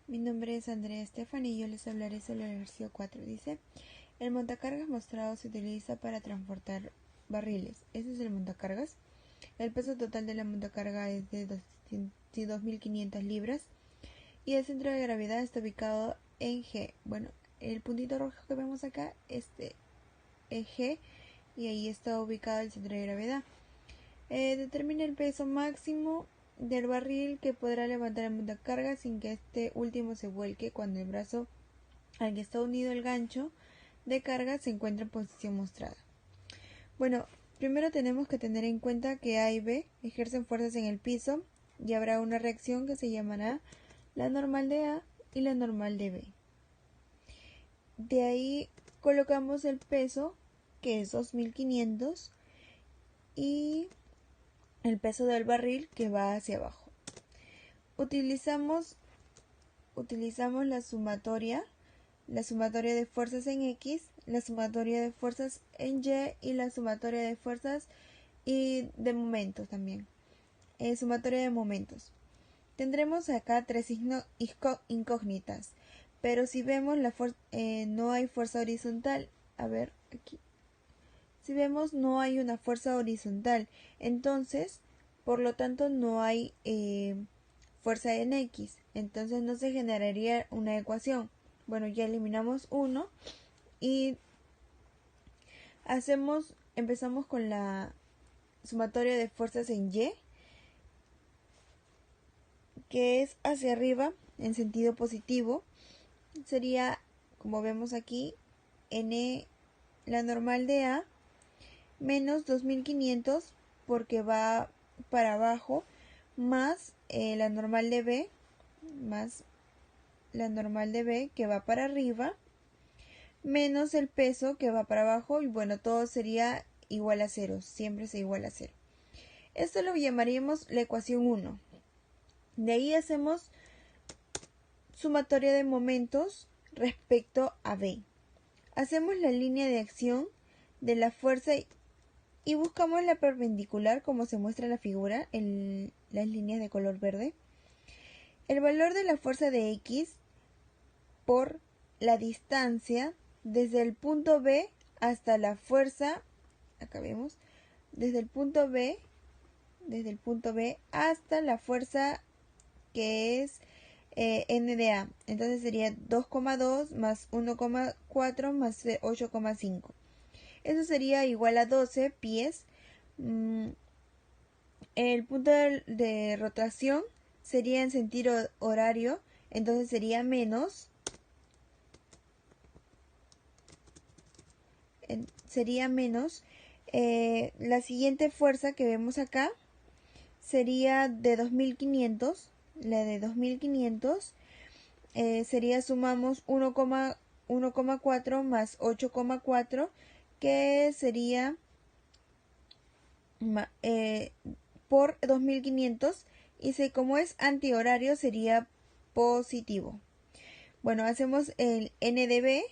Mi nombre es Andrea Estefan y yo les hablaré sobre el ejercicio 4. Dice, el montacargas mostrado se utiliza para transportar barriles. Ese es el montacargas. El peso total de la montacarga es de 2.500 libras y el centro de gravedad está ubicado en G. Bueno, el puntito rojo que vemos acá es G y ahí está ubicado el centro de gravedad. Determina el peso máximo del barril que podrá levantar el montacarga sin que este último se vuelque cuando el brazo al que está unido el gancho de carga se encuentra en posición mostrada. Bueno, primero tenemos que tener en cuenta que A y B ejercen fuerzas en el piso y habrá una reacción que se llamará la normal de A y la normal de B. De ahí colocamos el peso, que es 2.500, y el peso del barril que va hacia abajo. Utilizamos la sumatoria de fuerzas en X, la sumatoria de fuerzas en Y y la sumatoria de fuerzas y de momentos también. Sumatoria de momentos. Tendremos acá tres incógnitas, pero si vemos no hay fuerza horizontal. A ver, aquí. Si vemos no hay una fuerza horizontal, entonces, por lo tanto, no hay fuerza en X, entonces no se generaría una ecuación. Bueno, ya eliminamos uno y empezamos con la sumatoria de fuerzas en Y, que es hacia arriba en sentido positivo. Sería, como vemos aquí, N, la normal de A, menos 2.500 porque va para abajo, más la normal de B, más la normal de B que va para arriba, menos el peso que va para abajo, y bueno, todo sería igual a 0, siempre se iguala a 0. Esto lo llamaríamos la ecuación 1. De ahí hacemos sumatoria de momentos respecto a B. Hacemos la línea de acción de la fuerza y buscamos la perpendicular como se muestra en la figura en las líneas de color verde. El valor de la fuerza de X por la distancia desde el punto B hasta la fuerza, acá vemos, desde el punto B hasta la fuerza que es N de A. Entonces sería 2,2 más 1,4 más 8,5. Eso sería igual a 12 pies. El punto de rotación sería en sentido horario, entonces sería menos. La siguiente fuerza que vemos acá sería de 2.500. La de 2.500 sería, sumamos 1,4 más 8,4, que sería por 2.500, y como es antihorario sería positivo. Bueno, hacemos el N de B,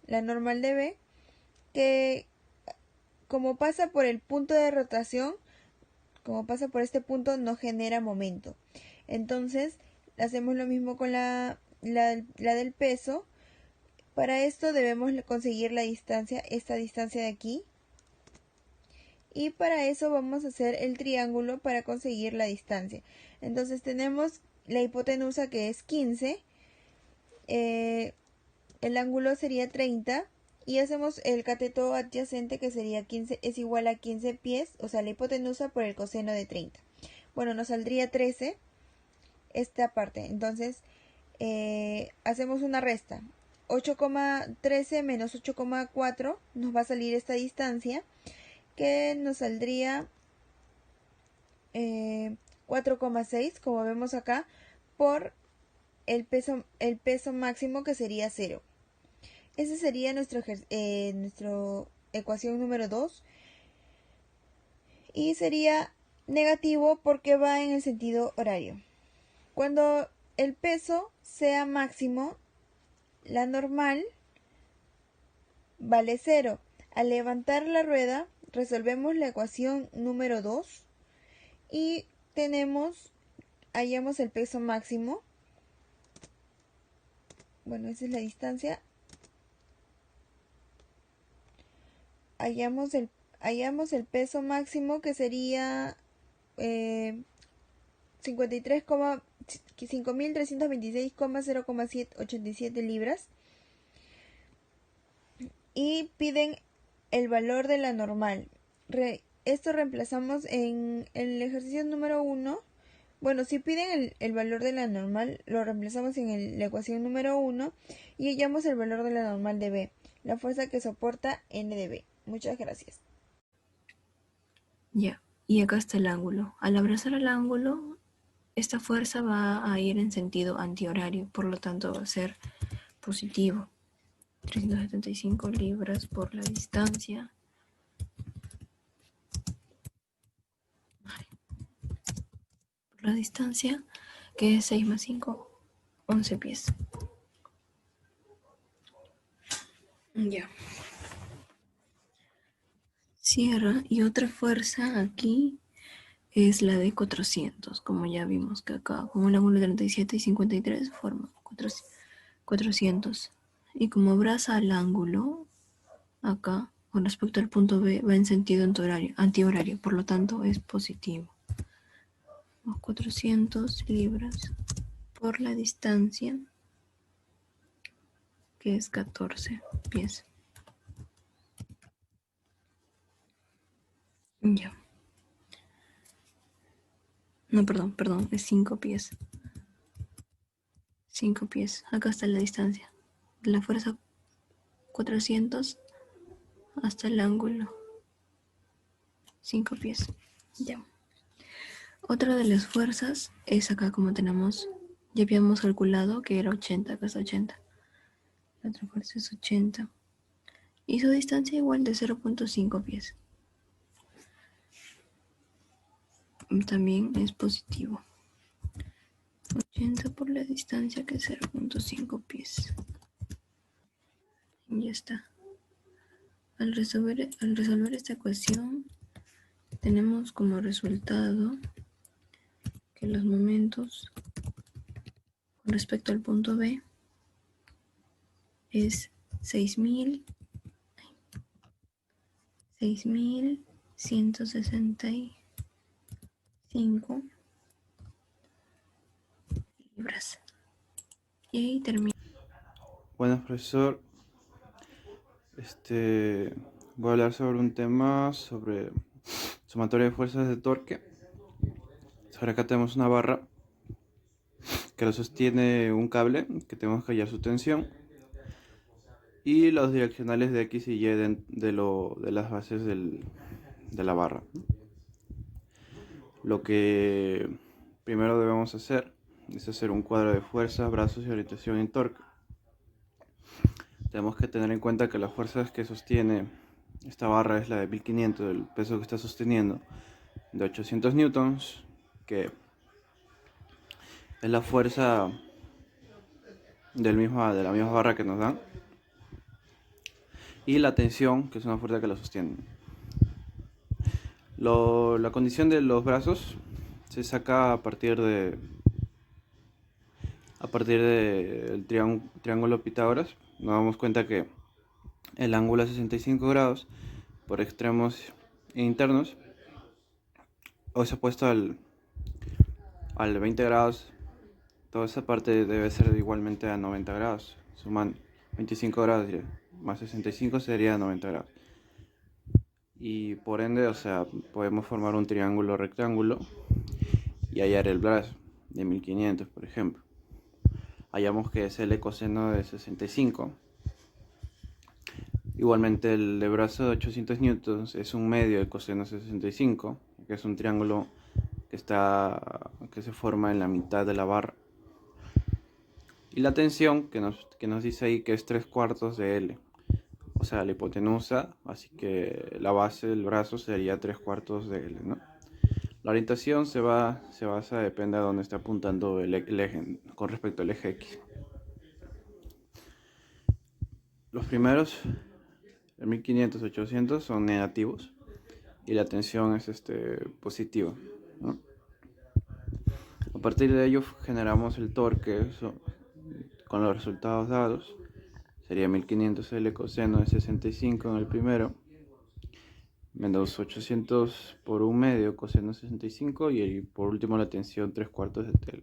la normal de B, que como pasa por el punto de rotación, como pasa por este punto, no genera momento. Entonces, hacemos lo mismo con la del peso. Para esto debemos conseguir la distancia, esta distancia de aquí. Y para eso vamos a hacer el triángulo para conseguir la distancia. Entonces tenemos la hipotenusa, que es 15. El ángulo sería 30. Y hacemos el cateto adyacente, que sería 15, es igual a 15 pies, o sea, la hipotenusa por el coseno de 30. Bueno, nos saldría 13 esta parte. Entonces, hacemos una resta. 8,13 menos 8,4 nos va a salir esta distancia, que nos saldría 4,6, como vemos acá, por el peso máximo, que sería 0. Esa sería nuestra ecuación número 2. Y sería negativo porque va en el sentido horario. Cuando el peso sea máximo, la normal vale 0. Al levantar la rueda, resolvemos la ecuación número 2 y hallamos el peso máximo, bueno, esa es la distancia. Hallamos el peso máximo, que sería 5.326,087 libras. Y piden el valor de la normal. Esto reemplazamos en el ejercicio número 1. Bueno, si piden el valor de la normal, lo reemplazamos en la ecuación número 1 y hallamos el valor de la normal de B, la fuerza que soporta N de B. Muchas gracias. Ya, y acá está el ángulo. Al abrazar el ángulo, esta fuerza va a ir en sentido antihorario, por lo tanto va a ser positivo. 375 libras por la distancia. Por la distancia, que es 6 más 5, 11 pies. Ya. Cierra, y otra fuerza aquí es la de 400, como ya vimos que acá con un ángulo de 37 y 53 forma 400. Y como abraza al ángulo, acá, con respecto al punto B, va en sentido antihorario, por lo tanto es positivo. 400 libras por la distancia, que es 14 pies. Ya. No, perdón, es 5 pies. 5 pies. Acá está la distancia. La fuerza 400 hasta el ángulo. 5 pies. Ya. Otra de las fuerzas es acá, como tenemos, ya habíamos calculado que era 80, acá está 80. La otra fuerza es 80. Y su distancia igual de 0.5 pies. También es positivo. 80 por la distancia, que es 0.5 pies. Y ya está. Al resolver esta ecuación, tenemos como resultado que los momentos con respecto al punto B es 6.165 libras. Y ahí termina. Bueno, profesor, voy a hablar sobre un tema sobre sumatoria de fuerzas de torque. Sobre acá tenemos una barra que lo sostiene un cable que tenemos que hallar su tensión y los direccionales de X y Y de las bases de la barra. Lo que primero debemos hacer es hacer un cuadro de fuerzas, brazos y orientación en torque. Tenemos que tener en cuenta que las fuerzas que sostiene esta barra es la de 1500, el peso que está sosteniendo, de 800 newtons, que es la fuerza de la misma barra que nos dan, y la tensión, que es una fuerza que la sostiene. La condición de los brazos se saca a partir del triángulo Pitágoras. Nos damos cuenta que el ángulo es 65 grados por extremos internos, o es opuesto al 20 grados. Toda esa parte debe ser igualmente a 90 grados. Suman 25 grados más 65 sería 90 grados. Y por ende, o sea, podemos formar un triángulo rectángulo y hallar el brazo de 1500, por ejemplo. Hallamos que es el coseno de 65. Igualmente el de brazo de 800 newtons es un medio de coseno de 65, que es un triángulo que se forma en la mitad de la barra. Y la tensión que nos dice ahí que es 3/4 de L, o sea, la hipotenusa, así que la base del brazo sería 3/4 de L, ¿no? La orientación depende de dónde está apuntando el eje con respecto al eje X. Los primeros, el 1500, 800, son negativos y la tensión es positiva, ¿no? A partir de ello generamos el torque, con los resultados dados, sería 1500 L coseno de 65 en el primero, menos 800 por 1/2 coseno de 65 y por último la tensión 3/4 de T.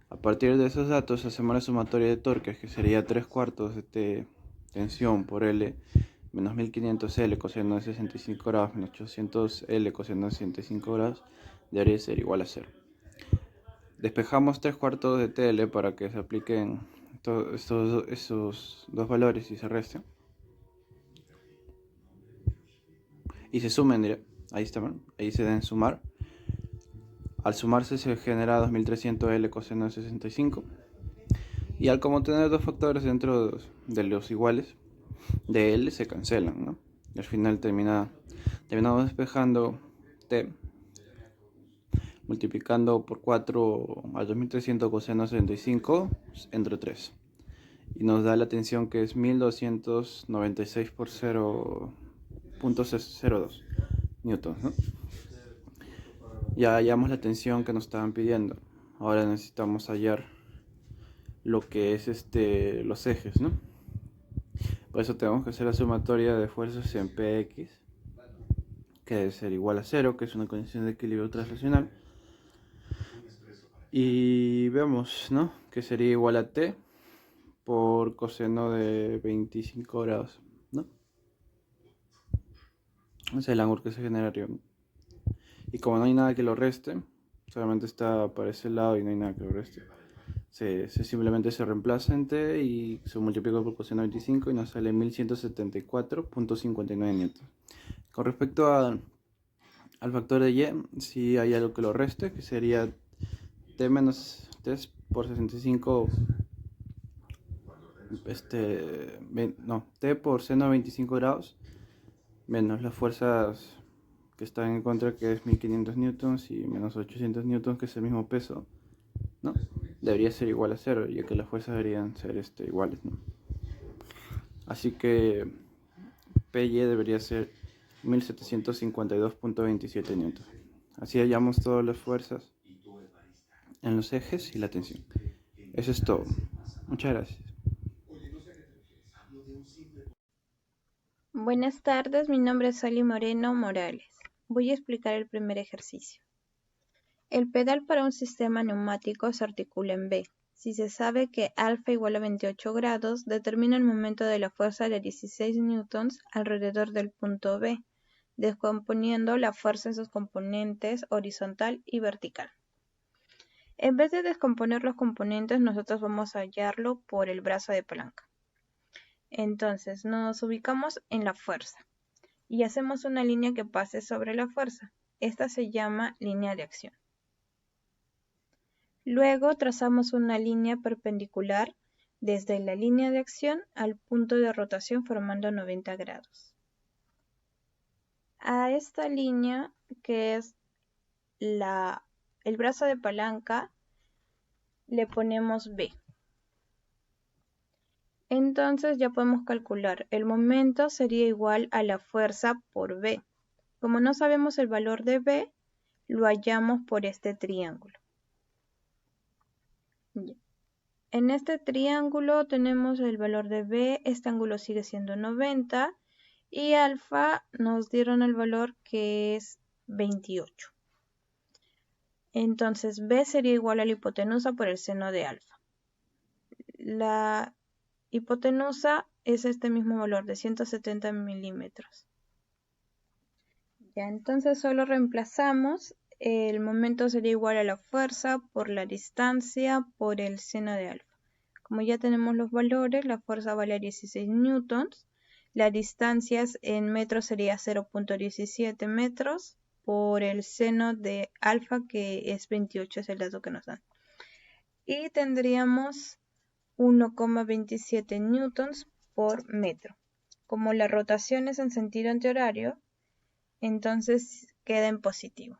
A partir de esos datos hacemos la sumatoria de torques, que sería 3/4 de T tensión por L menos 1500 L coseno de 65 grados menos 800 L coseno de 65 grados debería ser igual a 0. Despejamos 3/4 de TL para que se apliquen esos dos valores y se resten. Y se sumen, diré. Ahí están, ahí se deben sumar. Al sumarse se genera 2300 L coseno de 65. Y al como tener dos factores dentro de los iguales de L se cancelan, ¿no? Y al final terminamos despejando T multiplicando por 4 al 2300 coseno de 65 entre 3. Y nos da la tensión que es 1296 por 0.02 newtons, ¿no? Ya hallamos la tensión que nos estaban pidiendo. Ahora necesitamos hallar lo que es los ejes, ¿no? Por eso tenemos que hacer la sumatoria de fuerzas en Px, que debe ser igual a 0, que es una condición de equilibrio translacional. Y vemos, ¿no?, que sería igual a T por coseno de 25 grados, ¿no? Ese es el ángulo que se generaría, ¿no? Y como no hay nada que lo reste, solamente está para ese lado y no hay nada que lo reste, simplemente se reemplaza en T y se multiplica por coseno de 25 y nos sale 1174.59 newtons. Con respecto al factor de Y, si hay algo que lo reste, que sería T menos T por 65, T por seno de 25 grados menos las fuerzas que están en contra, que es 1500 newtons, y menos 800 newtons, que es el mismo peso, ¿no? Debería ser igual a 0, ya que las fuerzas deberían ser iguales, ¿no? Así que PY debería ser 1752.27 newtons. Así hallamos todas las fuerzas en los ejes y la tensión. Eso es todo. Muchas gracias. Buenas tardes, mi nombre es Sally Moreno Morales. Voy a explicar el primer ejercicio. El pedal para un sistema neumático se articula en B. Si se sabe que alfa igual a 28 grados, determina el momento de la fuerza de 16 newtons alrededor del punto B, descomponiendo la fuerza en sus componentes horizontal y vertical. En vez de descomponer los componentes, nosotros vamos a hallarlo por el brazo de palanca. Entonces nos ubicamos en la fuerza y hacemos una línea que pase sobre la fuerza. Esta se llama línea de acción. Luego trazamos una línea perpendicular desde la línea de acción al punto de rotación formando 90 grados. A esta línea, que es el brazo de palanca, le ponemos B. Entonces ya podemos calcular, el momento sería igual a la fuerza por B. Como no sabemos el valor de B, lo hallamos por este triángulo. En este triángulo tenemos el valor de B, este ángulo sigue siendo 90 y alfa nos dieron el valor que es 28. Entonces B sería igual a la hipotenusa por el seno de alfa. La hipotenusa es este mismo valor de 170 milímetros. Ya, entonces solo reemplazamos, el momento sería igual a la fuerza por la distancia por el seno de alfa. Como ya tenemos los valores, la fuerza vale 16 newtons, la distancia en metros sería 0.17 metros por el seno de alfa, que es 28, es el dato que nos dan. Y tendríamos 1,27 newtons por metro. Como la rotación es en sentido antihorario, entonces queda en positivo.